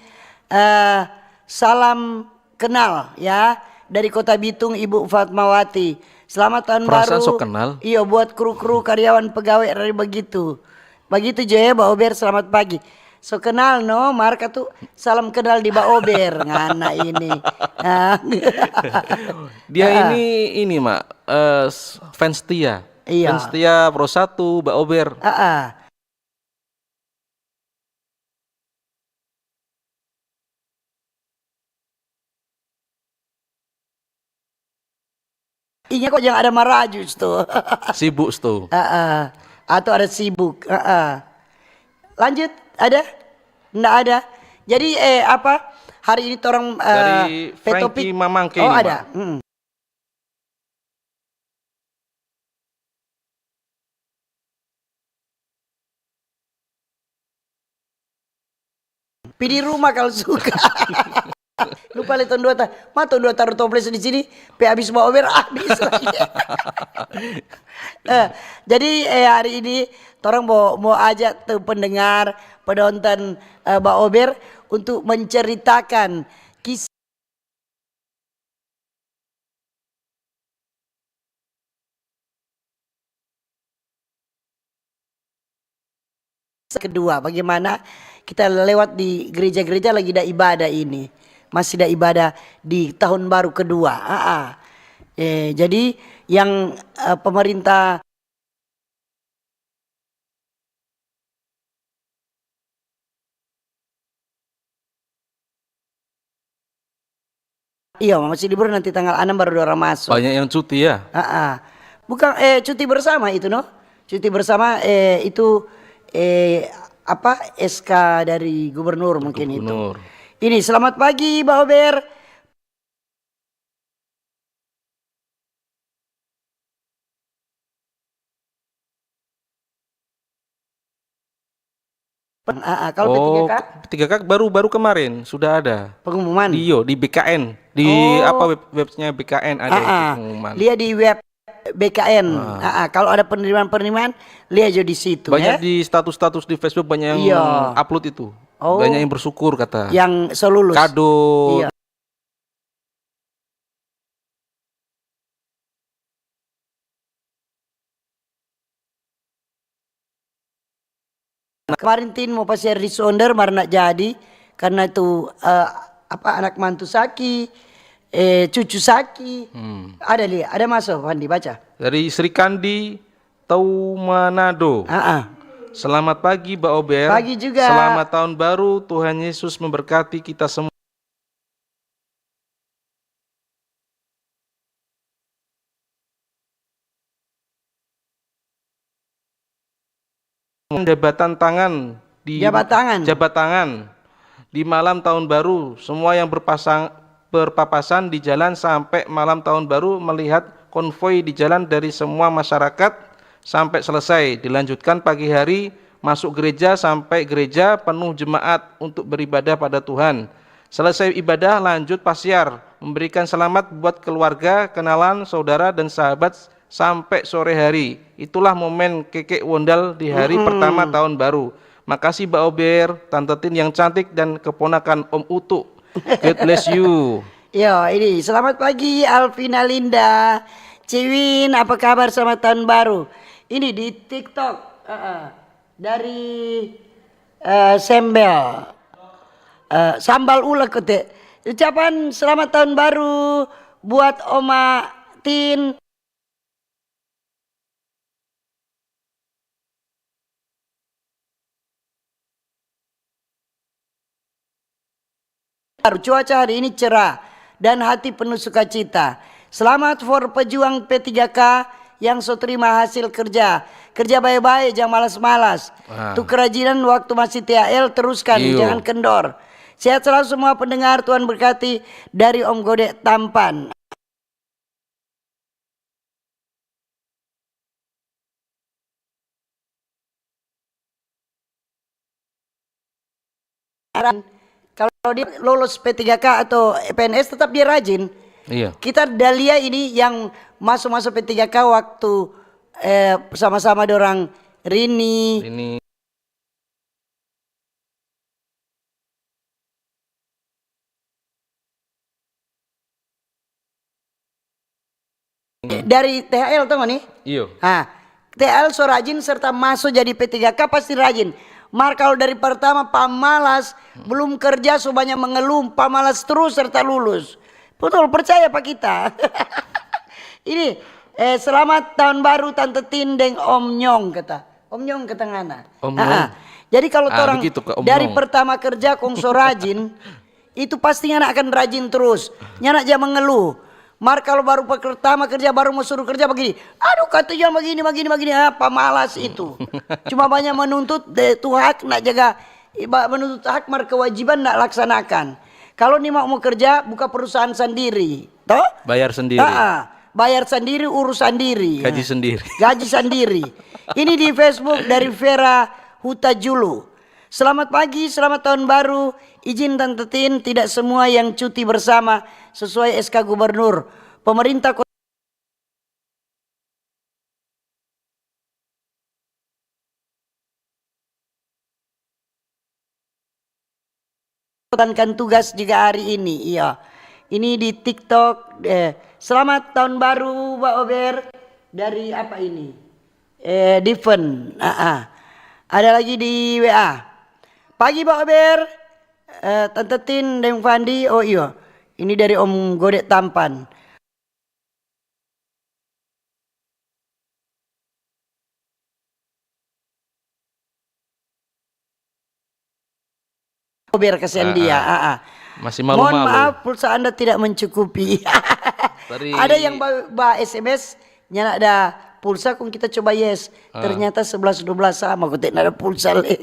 Salam kenal ya dari Kota Bitung Ibu Fatmawati. Selamat tahun Perasaan baru. sok kenal. Iya buat kru-kru karyawan pegawai dari begitu. Begitu jo ya Mbak Ober, selamat pagi. So kenal no, marka tuh salam kenal di Mbak Ober ngana ini. Dia ini mak fans setia. Iya. Fans setia Pro 1 Mbak Ober. Inya kok jangan ada marajus tuh. Sibuk tuh. Atau ada sibuk. Lanjut, ada? Nggak ada. Jadi apa? Hari ini orang Dari Frankie Mamangke oh ini, ada. Mak. Pi di rumah kalau suka. Lupa lihat tahun 2 tahun. Tahun 2 taruh toples di sini, pe habis bawa over habis lagi. Jadi hari ini orang mau ajak tuh pendengar, penonton Mbak Ober untuk menceritakan kisah kedua, bagaimana kita lewat di gereja-gereja lagi ada ibadah ini, masih ada ibadah di tahun baru kedua. Jadi yang pemerintah iya masih libur, nanti tanggal 6 baru orang masuk. Banyak yang cuti ya? Bukan cuti bersama itu cuti bersama itu apa SK dari gubernur mungkin Gubernur. itu. Ini selamat pagi Mbak Ober. Kalau P3K? P3K baru kemarin sudah ada Pengumuman. di BKN, di apa webnya BKN ada itu pengumuman. Lihat di web BKN. Kalau ada penerimaan lihat aja di situ. Banyak di status-status di Facebook banyak yang upload itu. Banyak yang bersyukur kata. Yang selulus. Kado. Iya. Kemarin Tin mau pasir di Sonder marah nak jadi karena itu apa anak mantu Saki, cucu Saki. Ada masuk Pandi baca. Dari Sri Kandi Taumanado. Selamat pagi Mbak Ober. Pagi juga. Selamat tahun baru, Tuhan Yesus memberkati kita semua. Jabatan tangan jabat tangan di malam tahun baru, semua yang berpapasan di jalan sampai malam tahun baru melihat konvoi di jalan dari semua masyarakat sampai selesai, dilanjutkan pagi hari masuk gereja sampai gereja penuh jemaat untuk beribadah pada Tuhan. Selesai ibadah lanjut pasiar, memberikan selamat buat keluarga, kenalan, saudara dan sahabat sampai sore hari. Itulah momen kekek wondal di hari pertama tahun baru. Makasih Mbak Ober, Tante Tin yang cantik dan keponakan Om Utu. God bless you. Yo, ini selamat pagi Alvina Linda. Ciwin, apa kabar selamat tahun baru? Ini di TikTok dari Sambal Ulek kete. Ucapan selamat tahun baru buat Oma Tin. Cuaca hari ini cerah dan hati penuh sukacita. Selamat for pejuang P3K yang so terima hasil kerja. Kerja baik-baik, jangan malas-malas. Tuh kerajinan waktu masih THL teruskan, jangan kendor. Sehat selalu semua pendengar, Tuhan berkati. Dari Om Godek Tampan. Kalau dia lolos P3K atau PNS tetap dia rajin. Iya. Kita Dahlia ini yang masuk P3K waktu bersama-sama dorang Rini. Dari THL tau gak nih? Iya. THL so rajin serta masuk jadi P3K pasti rajin. Mar kalau dari pertama pamalas, belum kerja so banyak mengeluh, pamalas terus serta lulus. Betul, percaya Pak kita. Ini selamat tahun baru Tante Tin dan Om Nyong kata. Om Nyong kata ngana. Jadi kalau orang dari pertama kerja kong so rajin, itu pasti ngana akan rajin terus. Nyana aja mengeluh. Mar kalau baru pertama kerja, baru mau suruh kerja begini, aduh katanya begini, apa malas itu. Cuma banyak menuntut tuh hak nak jaga, menuntut hak mar kewajiban nak laksanakan. Kalau nih mau kerja, buka perusahaan sendiri, toh? Bayar sendiri. Bayar sendiri, urus sendiri. Gaji sendiri. Gaji sendiri. Ini di Facebook dari Vera Huta Julu. Selamat pagi, selamat tahun baru. izin Tante Tin, tidak semua yang cuti bersama sesuai SK Gubernur. Pemerintah menjalankan tugas juga hari ini. Iya. Ini di TikTok. Selamat tahun baru Pak Ober. Dari apa ini? Diven. Ada lagi di WA. Pagi Pak Ober. Tante Tin dan Fandi. Oh iya. Ini dari Om Godek Tampan. Ober kasihan dia. Masih Mohon malu-malu. maaf pulsa Anda tidak mencukupi. Ada yang bawa SMS nyala ada pulsa kung kita coba yes. Ternyata 11-12 sama kok tidak ada pulsa le.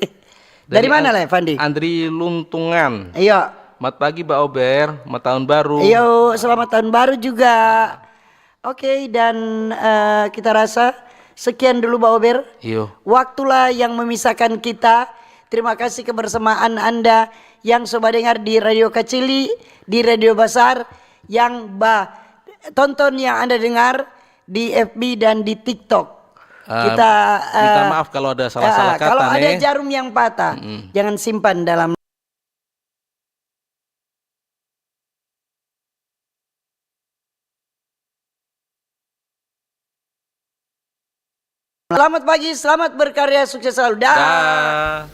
Dari mana le Fandi? Andri Luntungan. Iya. Selamat pagi Mbak Ober, selamat tahun baru. Iya, selamat tahun baru juga. Oke, dan kita rasa sekian dulu Mbak Ober. Iya. Waktulah yang memisahkan kita. Terima kasih kebersamaan Anda yang sobat dengar di Radio Kacili, di Radio Besar, yang tonton yang Anda dengar di FB dan di TikTok. Kita minta maaf kalau ada salah-salah kata kalau nih. ada jarum yang patah, jangan simpan dalam. Selamat pagi, selamat berkarya, sukses selalu. Dah.